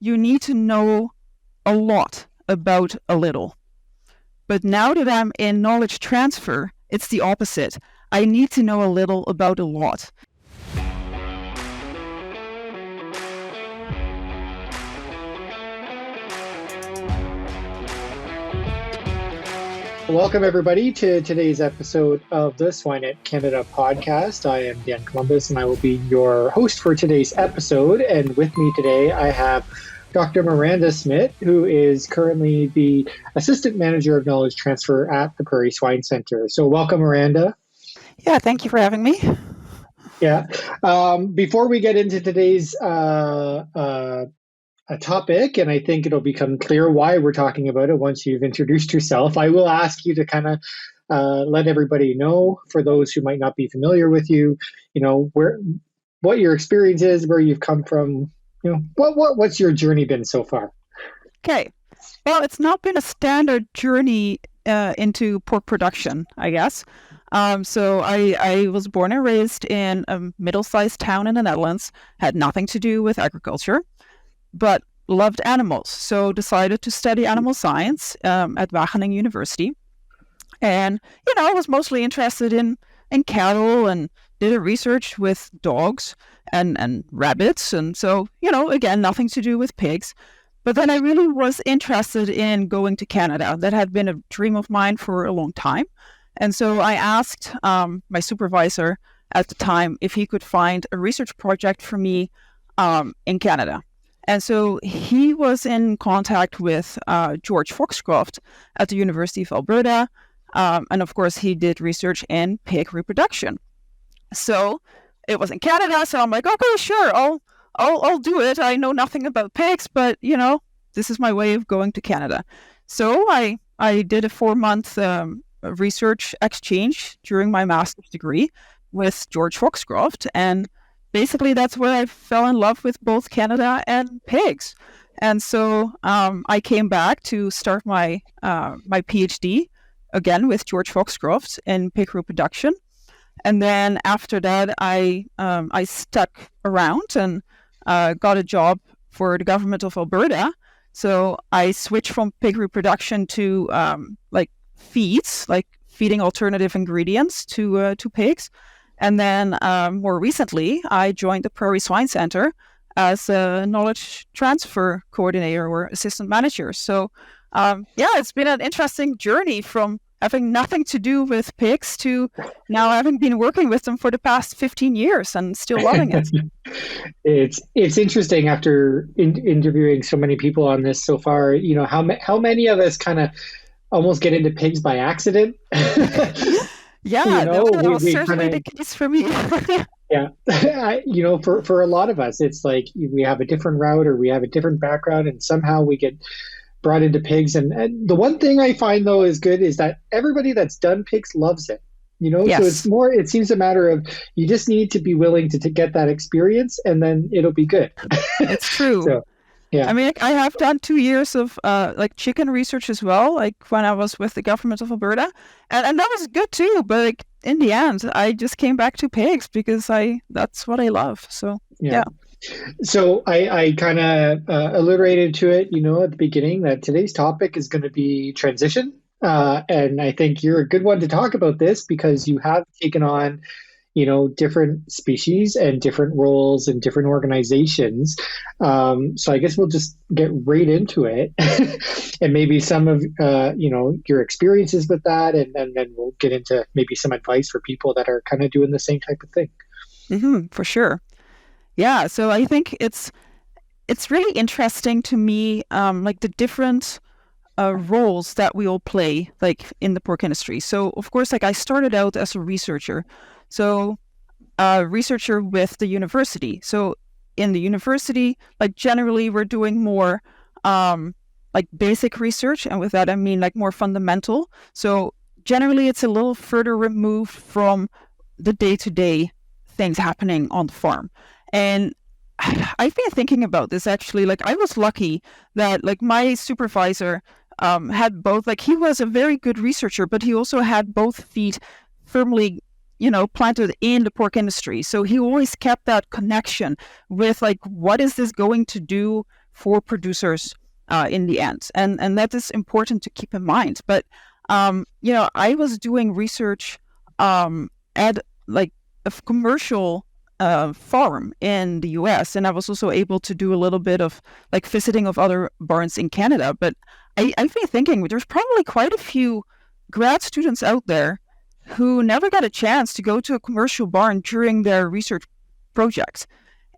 you need to know a lot about a little. But now that I'm in knowledge transfer, it's the opposite. I need to know a little about a lot. Welcome, everybody, to today's episode of the Swine Canada podcast. I am Dan Columbus, and I will be your host for today's episode. And with me today, I have Dr. Miranda Smit, who is currently the Assistant Manager of Knowledge Transfer at the Prairie Swine Centre. So welcome, Miranda. Yeah, thank you for having me. Yeah. Before we get into today's a topic, and I think it'll become clear why we're talking about it once you've introduced yourself, I will ask you to kind of let everybody know, for those who might not be familiar with you, what your experience is, where you've come from, what's your journey been so far? Okay. Well, it's not been a standard journey into pork production, I guess. So I was born and raised in a middle-sized town in the Netherlands, had nothing to do with agriculture, but loved animals. So decided to study animal science at Wageningen University. And, I was mostly interested in cattle and did a research with dogs and rabbits. And so, again, nothing to do with pigs. But then I really was interested in going to Canada. That had been a dream of mine for a long time. And so I asked my supervisor at the time if he could find a research project for me in Canada. And so he was in contact with George Foxcroft at the University of Alberta. And of course, he did research in pig reproduction. So it was in Canada. So I'm like, okay, sure, I'll do it. I know nothing about pigs, but, this is my way of going to Canada. So I did a 4-month research exchange during my master's degree with George Foxcroft, and basically that's where I fell in love with both Canada and pigs. And so I came back to start my my PhD again with George Foxcroft in pig reproduction. And then after that, I stuck around and got a job for the government of Alberta. So I switched from pig reproduction to feeds, like feeding alternative ingredients to pigs. And then more recently, I joined the Prairie Swine Centre as a knowledge transfer coordinator or assistant manager. So it's been an interesting journey from having nothing to do with pigs to now having been working with them for the past 15 years and still loving it. It's interesting after interviewing so many people on this so far, how many of us kind of almost get into pigs by accident. Yeah, that was certainly the case for me. Yeah, for a lot of us, it's like we have a different route or we have a different background, and somehow we get brought into pigs. And the one thing I find though is good is that everybody that's done pigs loves it. Yes. So it seems a matter of you just need to be willing to get that experience, and then it'll be good. It's true. So, yeah. I mean, I have done 2 years of chicken research as well, like when I was with the government of Alberta, and that was good too. But in the end, I just came back to pigs because that's what I love. So yeah. So I kind of alliterated to it, at the beginning that today's topic is going to be transition, and I think you're a good one to talk about this because you have taken on different species and different roles and different organizations. So I guess we'll just get right into it and maybe some of, your experiences with that. And then we'll get into maybe some advice for people that are kind of doing the same type of thing. Mm-hmm, for sure. Yeah. So I think it's really interesting to me, the different roles that we all play, in the pork industry. So of course, I started out as a researcher. So a researcher with the university. So in the university, generally we're doing more basic research. And with that, I mean more fundamental. So generally it's a little further removed from the day-to-day things happening on the farm. And I've been thinking about this actually. I was lucky that my supervisor had both, he was a very good researcher, but he also had both feet firmly planted in the pork industry. So he always kept that connection with what is this going to do for producers in the end, and that is important to keep in mind. But I was doing research at like a commercial farm in the US, and I was also able to do a little bit of like visiting of other barns in Canada. But I've been thinking there's probably quite a few grad students out there who never got a chance to go to a commercial barn during their research projects,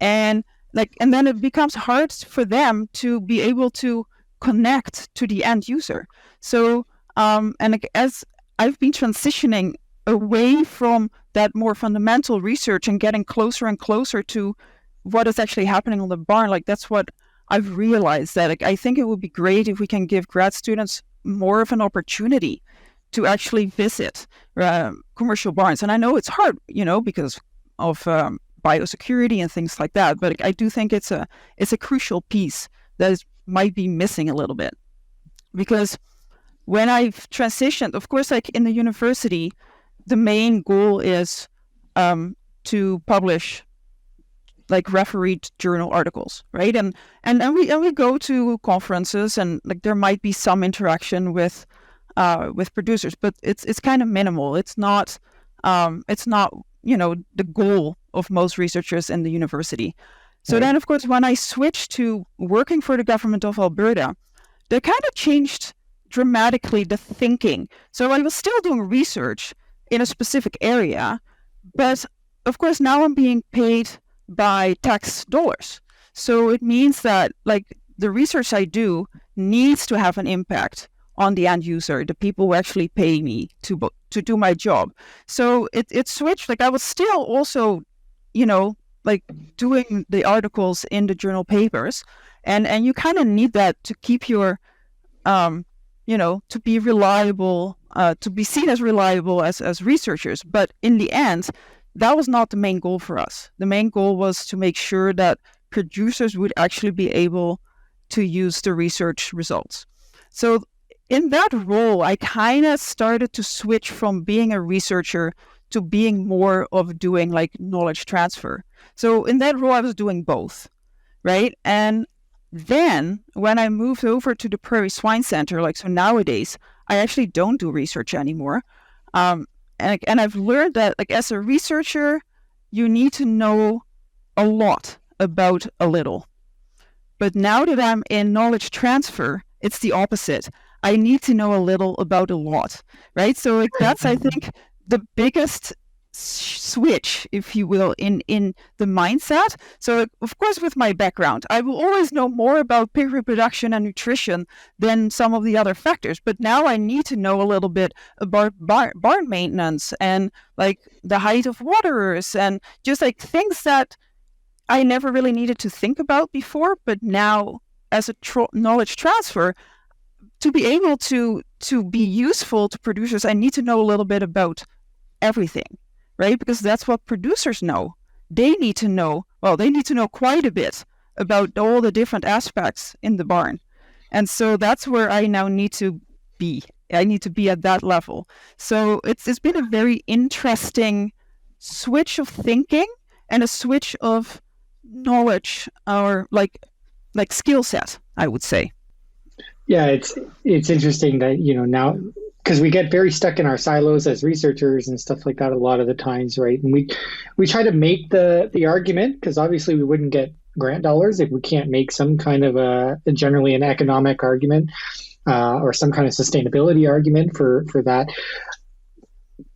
and then it becomes hard for them to be able to connect to the end user. So as I've been transitioning away from that more fundamental research and getting closer and closer to what is actually happening on the barn, like that's what I've realized, that I think it would be great if we can give grad students more of an opportunity to actually visit commercial barns. And I know it's hard, because of biosecurity and things like that, but I do think it's a crucial piece that might be missing a little bit. Because when I've transitioned, of course, like in the university, the main goal is to publish like refereed journal articles, right? And we go to conferences, and like there might be some interaction with producers, but it's kind of minimal. It's not the goal of most researchers in the university. So then, of course, when I switched to working for the government of Alberta, that kind of changed dramatically the thinking. So I was still doing research in a specific area, but of course now I'm being paid by tax dollars. So it means that like the research I do needs to have an impact on the end user, the people who actually pay me to do my job. So it switched. Like I was still also, like doing the articles in the journal papers, and you kind of need that to keep your to be reliable, to be seen as reliable as researchers. But in the end, that was not the main goal for us. The main goal was to make sure that producers would actually be able to use the research results. So in that role, I kind of started to switch from being a researcher to being more of doing like knowledge transfer. So in that role, I was doing both, right? And then when I moved over to the Prairie Swine Centre, so nowadays, I actually don't do research anymore. And I've learned that like as a researcher, you need to know a lot about a little. But now that I'm in knowledge transfer, it's the opposite. I need to know a little about a lot, right? So like that's, I think, the biggest switch, if you will, in the mindset. So of course, with my background, I will always know more about pig reproduction and nutrition than some of the other factors. But now I need to know a little bit about barn maintenance and like the height of waterers and just like things that I never really needed to think about before. But now, as a knowledge transfer, to be able to be useful to producers, I need to know a little bit about everything, right? Because that's what producers know. They need to know quite a bit about all the different aspects in the barn. And so that's where I now need to be. I need to be at that level. So it's been a very interesting switch of thinking and a switch of knowledge, or like skill set, I would say. Yeah, it's interesting that, now, because we get very stuck in our silos as researchers and stuff like that a lot of the times, right? And we try to make the argument, because obviously we wouldn't get grant dollars if we can't make some kind of generally an economic argument or some kind of sustainability argument for that.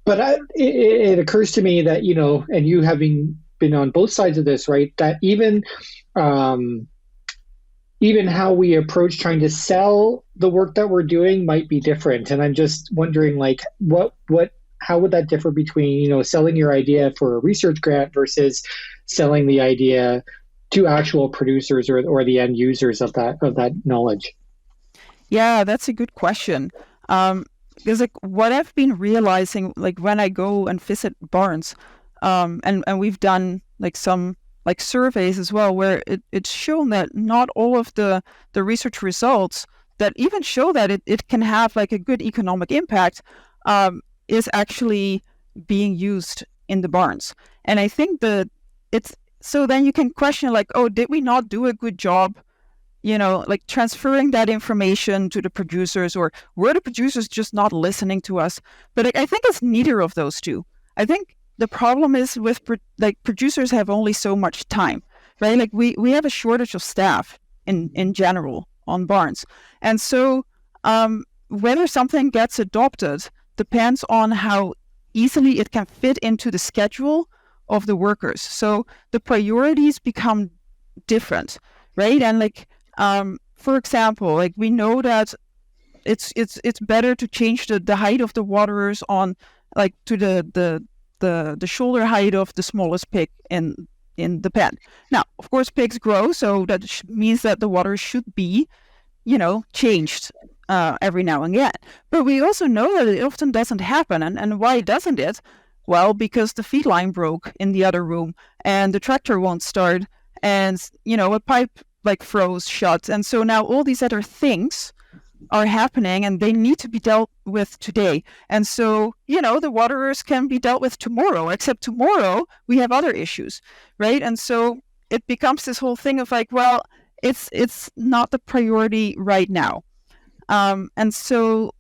But it occurs to me that, and you having been on both sides of this, right, that even how we approach trying to sell the work that we're doing might be different. And I'm just wondering, like, how would that differ between, selling your idea for a research grant versus selling the idea to actual producers or the end users of that knowledge? Yeah, that's a good question. Because like what I've been realizing, like when I go and visit barns, and we've done like some like surveys as well, where it's shown that not all of the research results that even show that it can have like a good economic impact is actually being used in the barns. And I think so then you can question like, oh, did we not do a good job, like transferring that information to the producers, or were the producers just not listening to us? But I think it's neither of those two. I think the problem is with producers have only so much time, right? Like we have a shortage of staff in general on barns. And so whether something gets adopted depends on how easily it can fit into the schedule of the workers. So the priorities become different, right? And for example, we know that it's better to change the height of the waterers on to the shoulder height of the smallest pig in the pen. Now, of course, pigs grow, so that means that the water should be, changed every now and again. But we also know that it often doesn't happen. And why doesn't it? Well, because the feed line broke in the other room and the tractor won't start, and, a pipe froze shut. And so now all these other things are happening and they need to be dealt with today. And so, the waterers can be dealt with tomorrow, except tomorrow we have other issues, right? And so it becomes this whole thing of well, it's not the priority right now. And so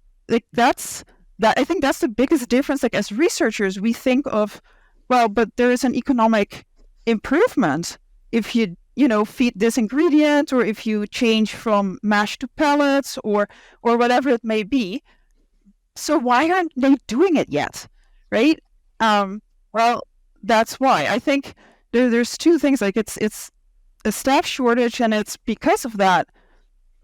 that's I think that's the biggest difference. As researchers, we think of, well, but there is an economic improvement if you feed this ingredient, or if you change from mash to pellets, or whatever it may be. So why aren't they doing it yet, right? Well, that's why I think there's two things. It's a staff shortage, and it's because of that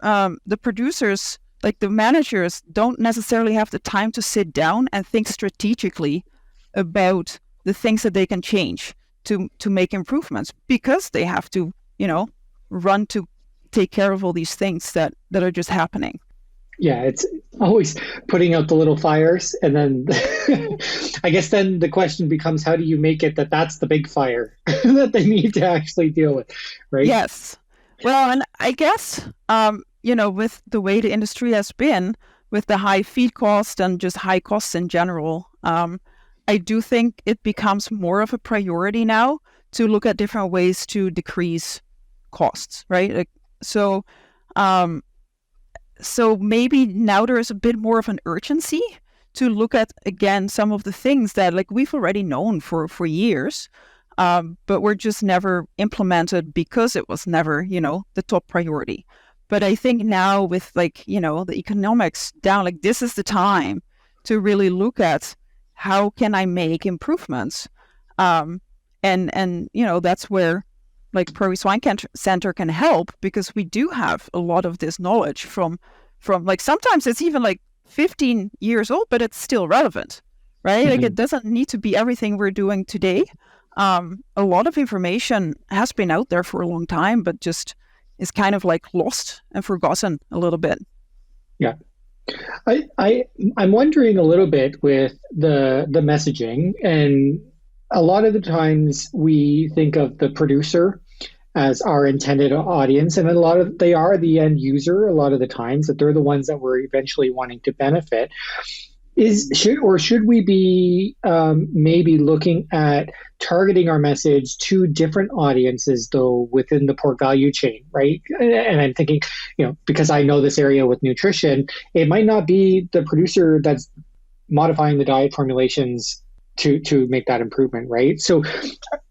the producers, the managers, don't necessarily have the time to sit down and think strategically about the things that they can change to make improvements, because they have to run to take care of all these things that are just happening. Yeah, it's always putting out the little fires, and then I guess then the question becomes, how do you make it that's the big fire that they need to actually deal with, right? Yes. Well, and I guess with the way the industry has been, with the high feed cost and just high costs in general, I do think it becomes more of a priority now to look at different ways to decrease costs, right? So maybe now there is a bit more of an urgency to look at, again, some of the things that we've already known for years, but were just never implemented because it was never, the top priority. But I think now with the economics down, this is the time to really look at how can I make improvements, and that's where Prairie Swine Centre can help, because we do have a lot of this knowledge from sometimes it's even 15 years old, but it's still relevant, right? Mm-hmm. It doesn't need to be everything we're doing today. A lot of information has been out there for a long time, but just is kind of lost and forgotten a little bit. Yeah. I'm wondering a little bit with the messaging, and a lot of the times we think of the producer as our intended audience, and they are the end user a lot of the times, that they're the ones that we're eventually wanting to benefit. Should we be maybe looking at targeting our message to different audiences, though, within the pork value chain, right? And I'm thinking, because I know this area with nutrition, it might not be the producer that's modifying the diet formulations to make that improvement, right? So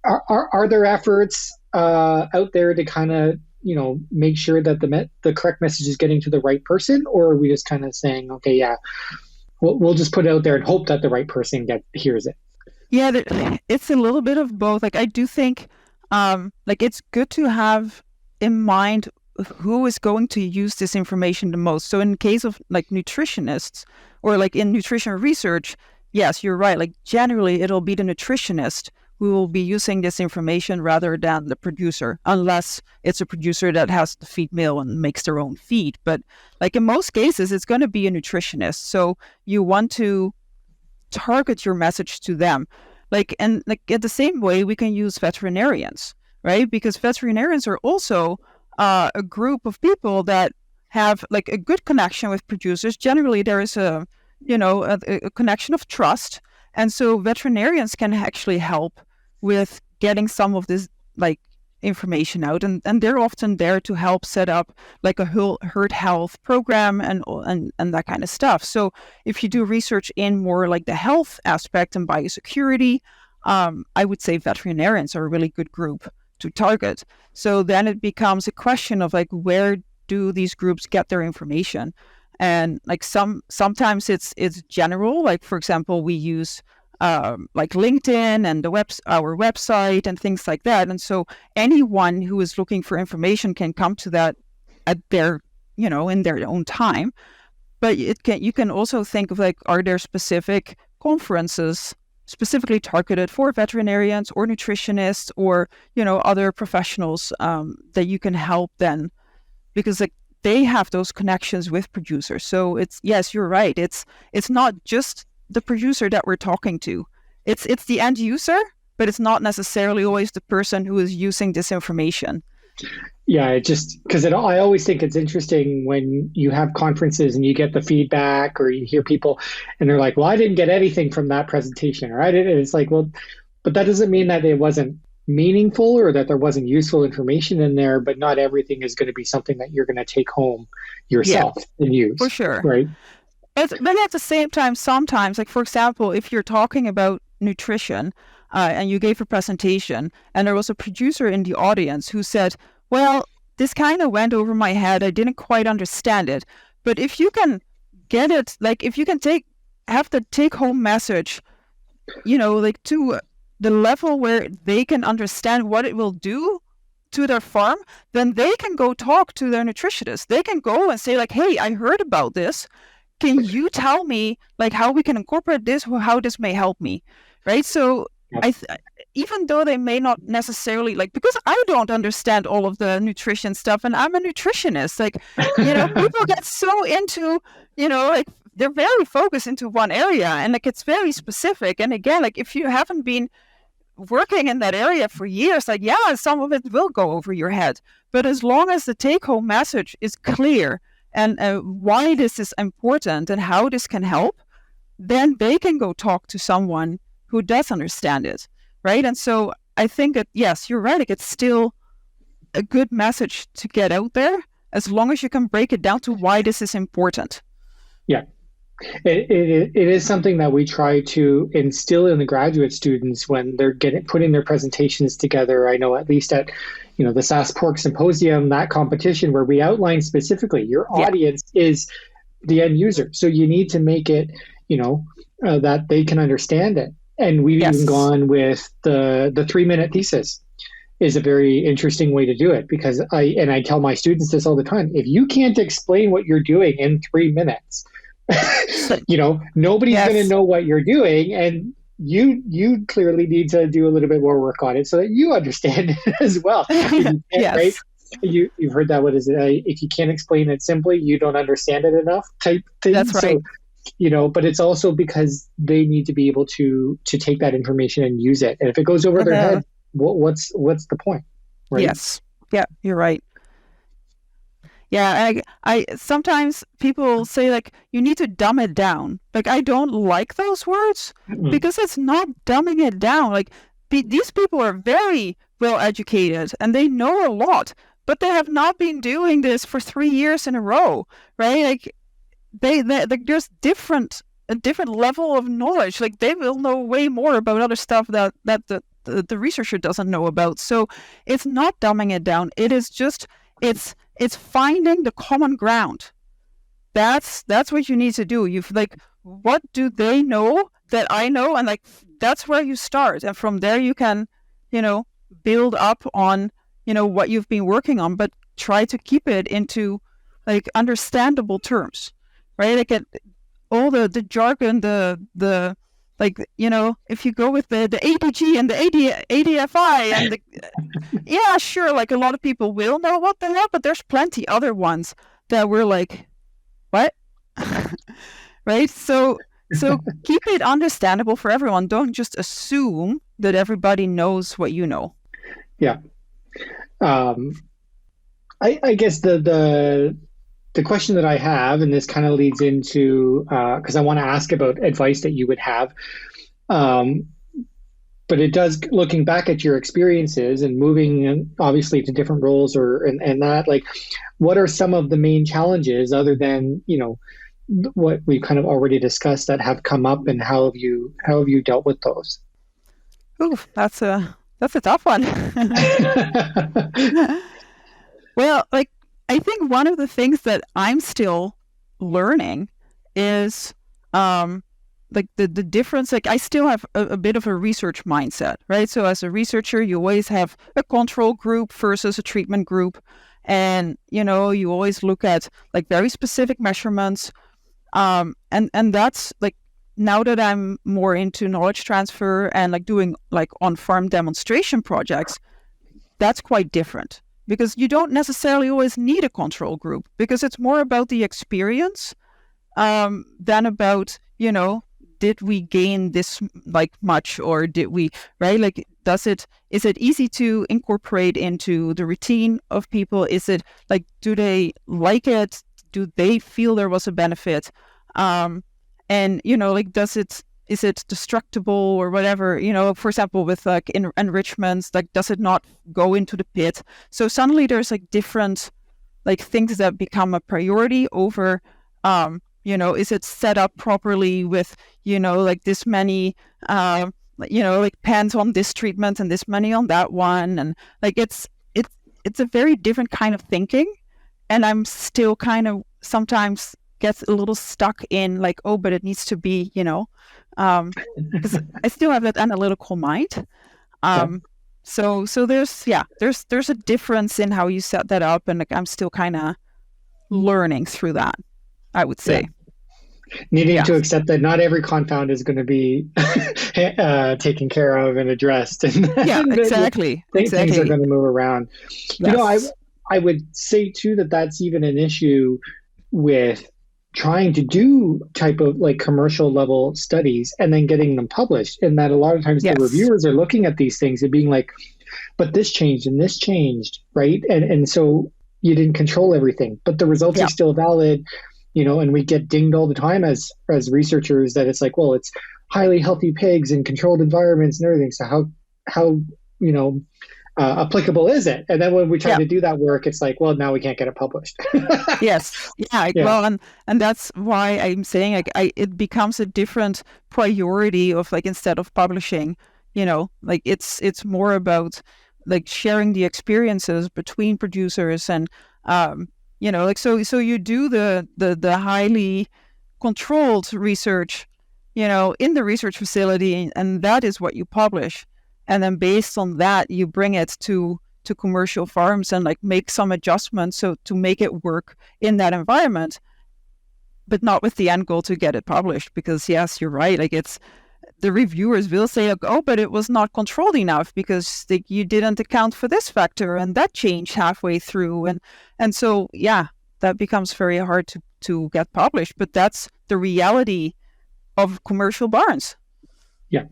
are there efforts out there to kind of make sure that the correct message is getting to the right person, or are we just kind of saying, okay, yeah, we'll just put it out there and hope that the right person hears it? Yeah, it's a little bit of both. I do think it's good to have in mind who is going to use this information the most. So in case of nutritionists, or in nutrition research, yes, you're right. Generally it'll be the nutritionist who will be using this information rather than the producer, unless it's a producer that has the feed mill and makes their own feed. But in most cases, it's going to be a nutritionist. So you want to target your message to them. In the same way, we can use veterinarians, right? Because veterinarians are also a group of people that have a good connection with producers. Generally, there is a connection of trust. And so veterinarians can actually help with getting some of this information out, and they're often there to help set up like a whole herd health program and that kind of stuff. So if you do research in more like the health aspect and biosecurity, I would say veterinarians are a really good group to target. So then it becomes a question of like, where do these groups get their information? And like sometimes it's general. Like for example, we use like LinkedIn and our website and things like that. And so anyone who is looking for information can come to that at their, in their own time. But you can also think of like, are there specific conferences specifically targeted for veterinarians or nutritionists or, other professionals that you can help then? Because like they have those connections with producers. So yes, you're right. It's not just the producer that we're talking to. It's the end user, but it's not necessarily always the person who is using this information. Yeah, it just because I always think it's interesting when you have conferences and you get the feedback or you hear people and they're like, well, I didn't get anything from that presentation, or I didn't. And it's like, well, but that doesn't mean that it wasn't meaningful or that there wasn't useful information in there, but not everything is going to be something that you're going to take home yourself and use. For sure. Right. But at the same time, sometimes, like for example, if you're talking about nutrition and you gave a presentation and there was a producer in the audience who said, well, this kind of went over my head. I didn't quite understand it. But if you can get it, like if you can have the take home message, like to the level where they can understand what it will do to their farm, then they can go talk to their nutritionist. They can go and say like, hey, I heard about this. Can you tell me like how we can incorporate this or how this may help me? Right. So even though they may not necessarily because I don't understand all of the nutrition stuff and I'm a nutritionist, people get so into, they're very focused into one area and like it's very specific. And again, like if you haven't been working in that area for years, like, yeah, some of it will go over your head. But as long as the take home message is clear and why this is important and how this can help, then they can go talk to someone who does understand it, right? And so I think that, yes, you're right. Like it's still a good message to get out there as long as you can break it down to why this is important. Yeah. It is something that we try to instill in the graduate students when they're putting their presentations together. I know at least at the SAS Pork Symposium, that competition where we outline specifically your audience is the end user. So you need to make it, that they can understand it. And we've even gone with the 3-minute thesis is a very interesting way to do it because I tell my students this all the time. If you can't explain what you're doing in 3 minutes, nobody's going to know what you're doing, and you clearly need to do a little bit more work on it so that you understand it as well. Right? You've heard that. What is it? If you can't explain it simply, you don't understand it enough type thing. That's right. So, but it's also because they need to be able to take that information and use it. And if it goes over their head, what's the point? Right? Yes. Yeah, you're right. Yeah, I sometimes people say like you need to dumb it down. Like I don't like those words because it's not dumbing it down. Like these people are very well educated and they know a lot, but they have not been doing this for 3 years in a row, right? Like they there's a different level of knowledge. Like they will know way more about other stuff that the researcher doesn't know about. So it's not dumbing it down. It is just it's finding the common ground. That's what you need to do. You've like, what do they know that I know? And like, that's where you start. And from there you can, build up on, what you've been working on, but try to keep it into like understandable terms, right? Like all the jargon, the like, if you go with the ADG and the ADFI and yeah, sure, like a lot of people will know what the hell, but there's plenty other ones that we're like, what? Right? So keep it understandable for everyone. Don't just assume that everybody knows what you know. Yeah. I guess the question that I have, and this kind of leads into, because I want to ask about advice that you would have. but it does, looking back at your experiences and moving obviously to different roles and that, like, what are some of the main challenges other than, what we've kind of already discussed that have come up, and how have you dealt with those? Ooh, that's a tough one. Well, like I think one of the things that I'm still learning is like the difference. Like I still have a bit of a research mindset, right? So as a researcher, you always have a control group versus a treatment group, and you always look at like very specific measurements. And that's like now that I'm more into knowledge transfer and like doing like on-farm demonstration projects, that's quite different because you don't necessarily always need a control group because it's more about the experience than about, did we gain this like much or did we, right? Like, is it easy to incorporate into the routine of people? Is it like, do they like it? Do they feel there was a benefit? And, like, is it destructible or whatever, for example, with like enrichments, like, does it not go into the pit? So suddenly there's like different like things that become a priority over, is it set up properly with, like this many, like pens on this treatment and this many on that one. And like, it's a very different kind of thinking. And I'm still kind of sometimes gets a little stuck in like, oh, but it needs to be, because I still have that analytical mind. Yeah. So there's a difference in how you set that up, and like I'm still kind of learning through that, I would say. Needing Yeah. to accept that not every confound is going to be taken care of and addressed, and, Yeah, exactly. things are going to move around. Yes. I would say too that that's even an issue with trying to do type of like commercial level studies and then getting them published. And that a lot of times the Yes. reviewers are looking at these things and being like, but this changed and this changed, right? And so you didn't control everything, but the results Yeah. are still valid, and we get dinged all the time as researchers that it's like, well, it's highly healthy pigs in controlled environments and everything. So how applicable is it? And then when we try Yeah. to do that work, it's like, well, now we can't get it published. Yes. Yeah. Yeah. Well, and that's why I'm saying like it becomes a different priority of like instead of publishing, like it's more about like sharing the experiences between producers and like so you do the highly controlled research, in the research facility, and that is what you publish, and then based on that you bring it to commercial farms and like make some adjustments so to make it work in that environment, but not with the end goal to get it published. Because yes, you're right, like it's the reviewers will say like, oh, but it was not controlled enough because you didn't account for this factor and that changed halfway through, and so yeah, that becomes very hard to get published. But that's the reality of commercial barns. Yeah.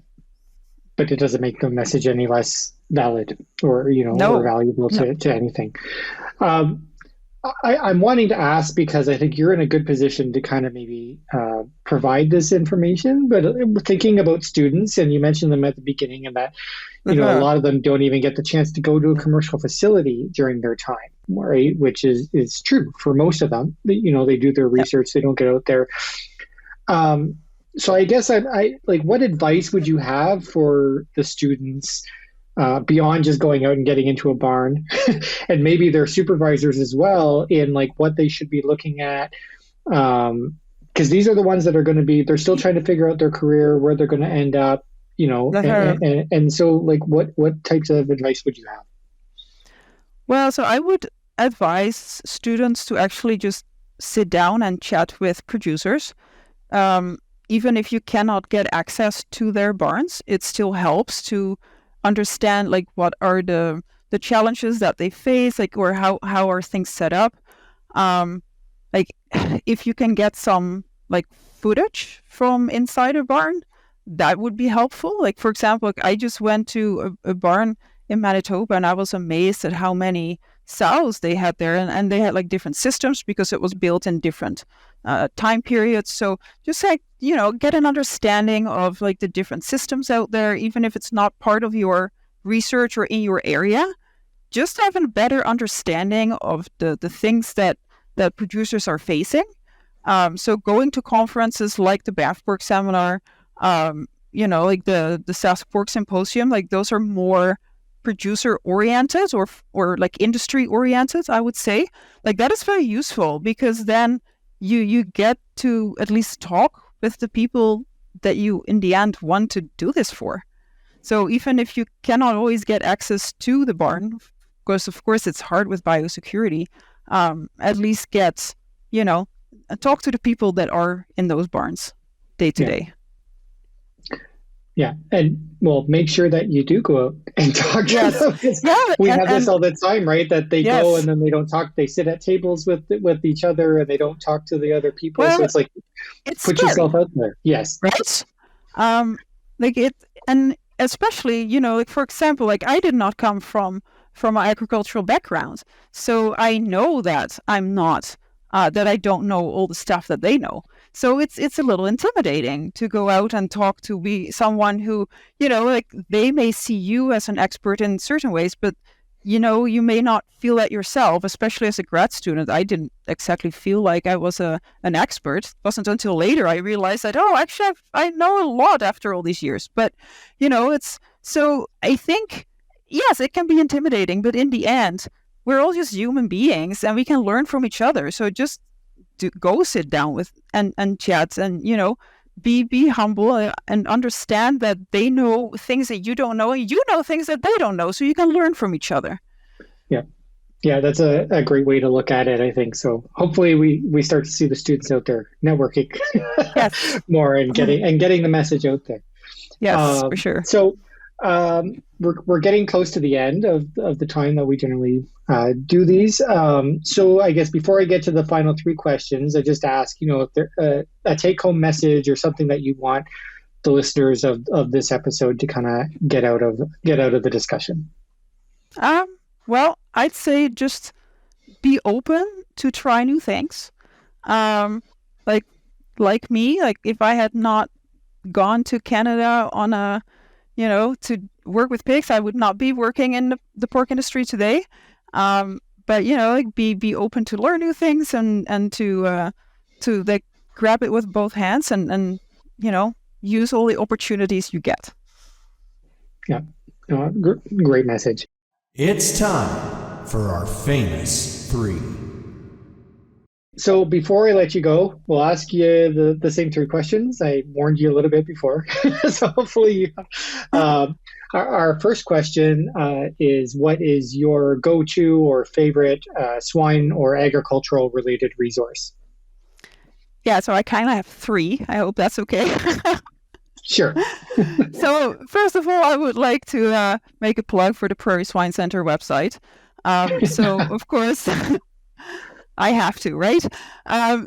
But it doesn't make the message any less valid or or No. valuable No. to anything. Um, I'm wanting to ask because I think you're in a good position to kind of maybe provide this information, but thinking about students, and you mentioned them at the beginning, and that a Uh-huh. lot of them don't even get the chance to go to a commercial facility during their time, right? Which is true for most of them. They do their Yeah. research, they don't get out there. Um, so I guess I like, what advice would you have for the students beyond just going out and getting into a barn, and maybe their supervisors as well, in like what they should be looking at? Because these are the ones that are going to be, they're still trying to figure out their career, where they're going to end up, Uh-huh. and so like what types of advice would you have? Well, so I would advise students to actually just sit down and chat with producers. Um, Even if you cannot get access to their barns, it still helps to understand like what are the challenges that they face, like, or how are things set up. Um, like if you can get some like footage from inside a barn, that would be helpful. Like for example, like, I just went to a barn in Manitoba and I was amazed at how many sows they had there, and they had like different systems because it was built in different time periods. So just like, get an understanding of like the different systems out there, even if it's not part of your research or in your area, just having a better understanding of the things that producers are facing. So going to conferences like the Bathburg seminar, like the South Pork Symposium, like those are more producer oriented or like industry oriented, I would say. Like that is very useful because then you get to at least talk with the people that you in the end want to do this for. So even if you cannot always get access to the barn, because of course it's hard with biosecurity, at least get, talk to the people that are in those barns day to day. Yeah, and well, make sure that you do go out and talk to them. Yeah, we have this all the time, right? That they go and then they don't talk. They sit at tables with each other and they don't talk to the other people. So it's like, put scary. Yourself out there. Yes, right. Like it, and especially, like for example, like I did not come from an agricultural background, so I know that I'm not that I don't know all the stuff that they know. So it's a little intimidating to go out and talk to someone who, like they may see you as an expert in certain ways, but you may not feel that yourself, especially as a grad student. I didn't exactly feel like I was an expert. It wasn't until later I realized that, actually I know a lot after all these years. But, so I think, yes, it can be intimidating, but in the end, we're all just human beings and we can learn from each other. So just go sit down with and chat and, be humble and understand that they know things that you don't know and you know things that they don't know. So you can learn from each other. Yeah. Yeah, that's a great way to look at it, I think. So hopefully we start to see the students out there networking more and getting the message out there. Yes, for sure. So we're getting close to the end of the time that we generally do these. So I guess before I get to the final three questions, I just ask, if there a take-home message or something that you want the listeners of this episode to kind of get out of the discussion. Well, I'd say just be open to try new things. Like me, like if I had not gone to Canada on a to work with pigs, I would not be working in the pork industry today. But like be open to learn new things and to like grab it with both hands and use all the opportunities you get. Yeah, great message. It's time for our famous three. So before I let you go, we'll ask you the same three questions. I warned you a little bit before. So hopefully our first question is, what is your go-to or favorite swine or agricultural related resource? Yeah, so I kind of have three. I hope that's okay. Sure. So first of all, I would like to make a plug for the Prairie Swine Centre website. So of course... I have to, right?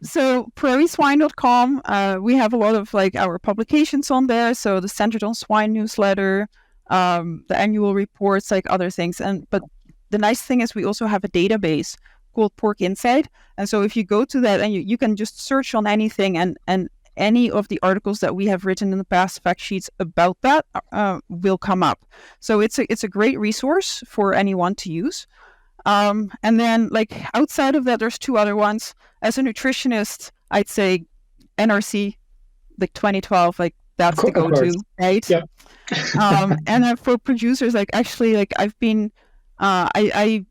So prairieswine.com, we have a lot of like our publications on there. So the Centered on Swine newsletter, the annual reports, like other things. But the nice thing is we also have a database called Pork Insight. And so if you go to that and you can just search on anything and any of the articles that we have written in the past, fact sheets about that will come up. So it's a great resource for anyone to use. And then like outside of that, there's two other ones. As a nutritionist, I'd say NRC, like 2012, like that's the go-to, right? Yep. And then for producers, like actually, like I've been, I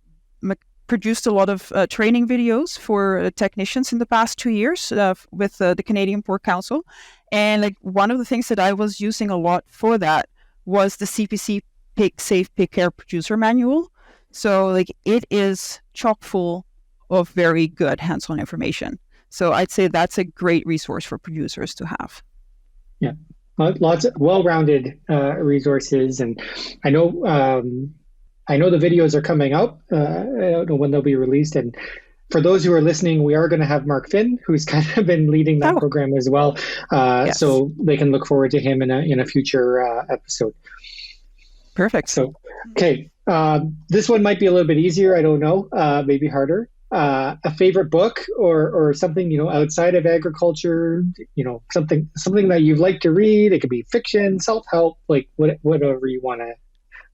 produced a lot of training videos for technicians in the past 2 years with the Canadian Pork Council. And like one of the things that I was using a lot for that was the CPC Safe Pig Care Producer Manual. So like it is chock full of very good hands-on information. So I'd say that's a great resource for producers to have. Yeah, lots of well-rounded resources, and I know the videos are coming up. I don't know when they'll be released. And for those who are listening, we are going to have Mark Finn, who's kind of been leading that program as well. Yes. So they can look forward to him in a future episode. Perfect. So, okay. This one might be a little bit easier. I don't know. Maybe harder. A favorite book or something, outside of agriculture, something that you've liked to read. It could be fiction, self-help, like whatever you want to.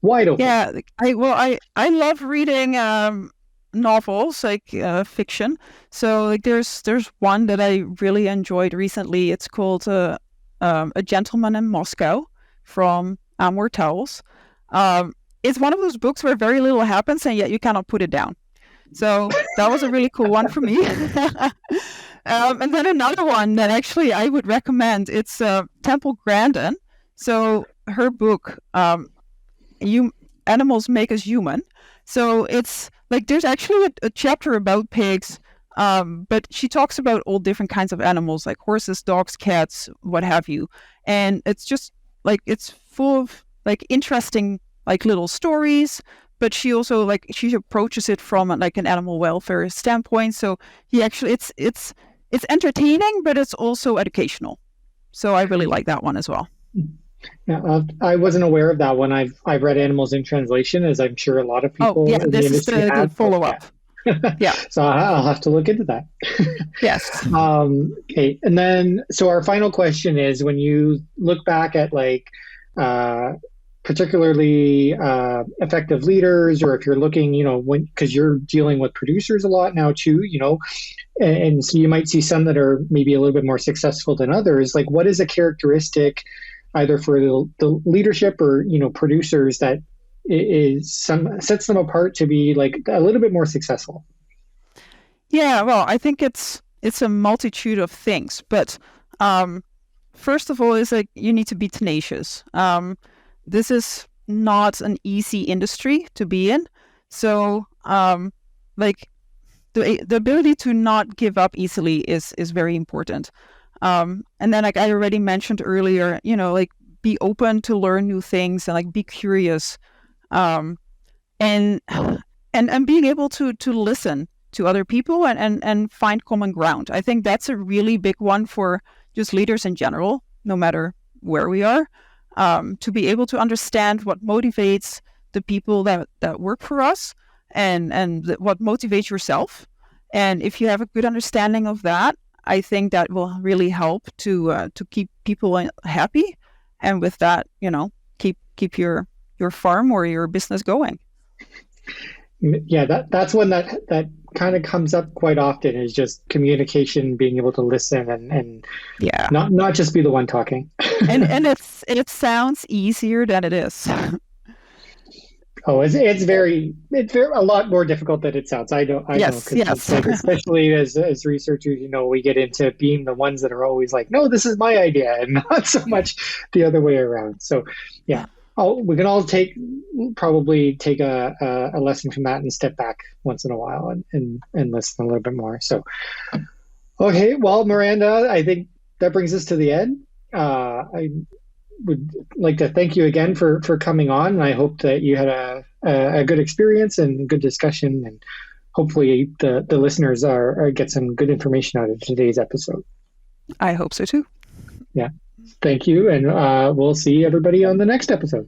Wide open. Yeah, I love reading novels, like fiction. So like there's one that I really enjoyed recently. It's called A Gentleman in Moscow from Amor Towles. It's one of those books where very little happens and yet you cannot put it down. So that was a really cool one for me. And then another one that actually I would recommend, it's Temple Grandin. So her book, Animals Make Us Human. So it's like there's actually a chapter about pigs, but she talks about all different kinds of animals, like horses, dogs, cats, what have you. And it's just like it's full of like interesting like little stories, but she also like she approaches it from like an animal welfare standpoint. So it's entertaining, but it's also educational. So I really like that one as well. Yeah, I wasn't aware of that one. I've read Animals in Translation, as I'm sure a lot of people yeah, in the this is industry the have. follow-up. Yeah. So I'll have to look into that. Yes. Okay. And then, so our final question is, when you look back at like particularly effective leaders, or if you're looking, because you're dealing with producers a lot now too, and so you might see some that are maybe a little bit more successful than others. Like, what is a characteristic either for the leadership or, producers that sets them apart to be like a little bit more successful? Yeah, well, I think it's a multitude of things, but first of all, is like you need to be tenacious. This is not an easy industry to be in, so like the ability to not give up easily is very important. And then, like I already mentioned earlier, like be open to learn new things and like be curious, and being able to listen to other people and find common ground. I think that's a really big one for just leaders in general, no matter where we are, to be able to understand what motivates the people that work for us and what motivates yourself. And if you have a good understanding of that, I think that will really help to keep people happy, and with that, keep your farm or your business going. Yeah, that's one that kind of comes up quite often, is just communication, being able to listen and yeah, not just be the one talking. and it sounds easier than it is. Oh, it's very a lot more difficult than it sounds. I know. Yes. Like, especially as researchers, we get into being the ones that are always like, no, this is my idea, and not so much the other way around. So, yeah, we can all probably take a lesson from that and step back once in a while and listen a little bit more. So, okay, well, Miranda, I think that brings us to the end. I would like to thank you again for coming on. And I hope that you had a good experience and good discussion, and hopefully the listeners get some good information out of today's episode. I hope so too. Yeah. Thank you. And we'll see everybody on the next episode.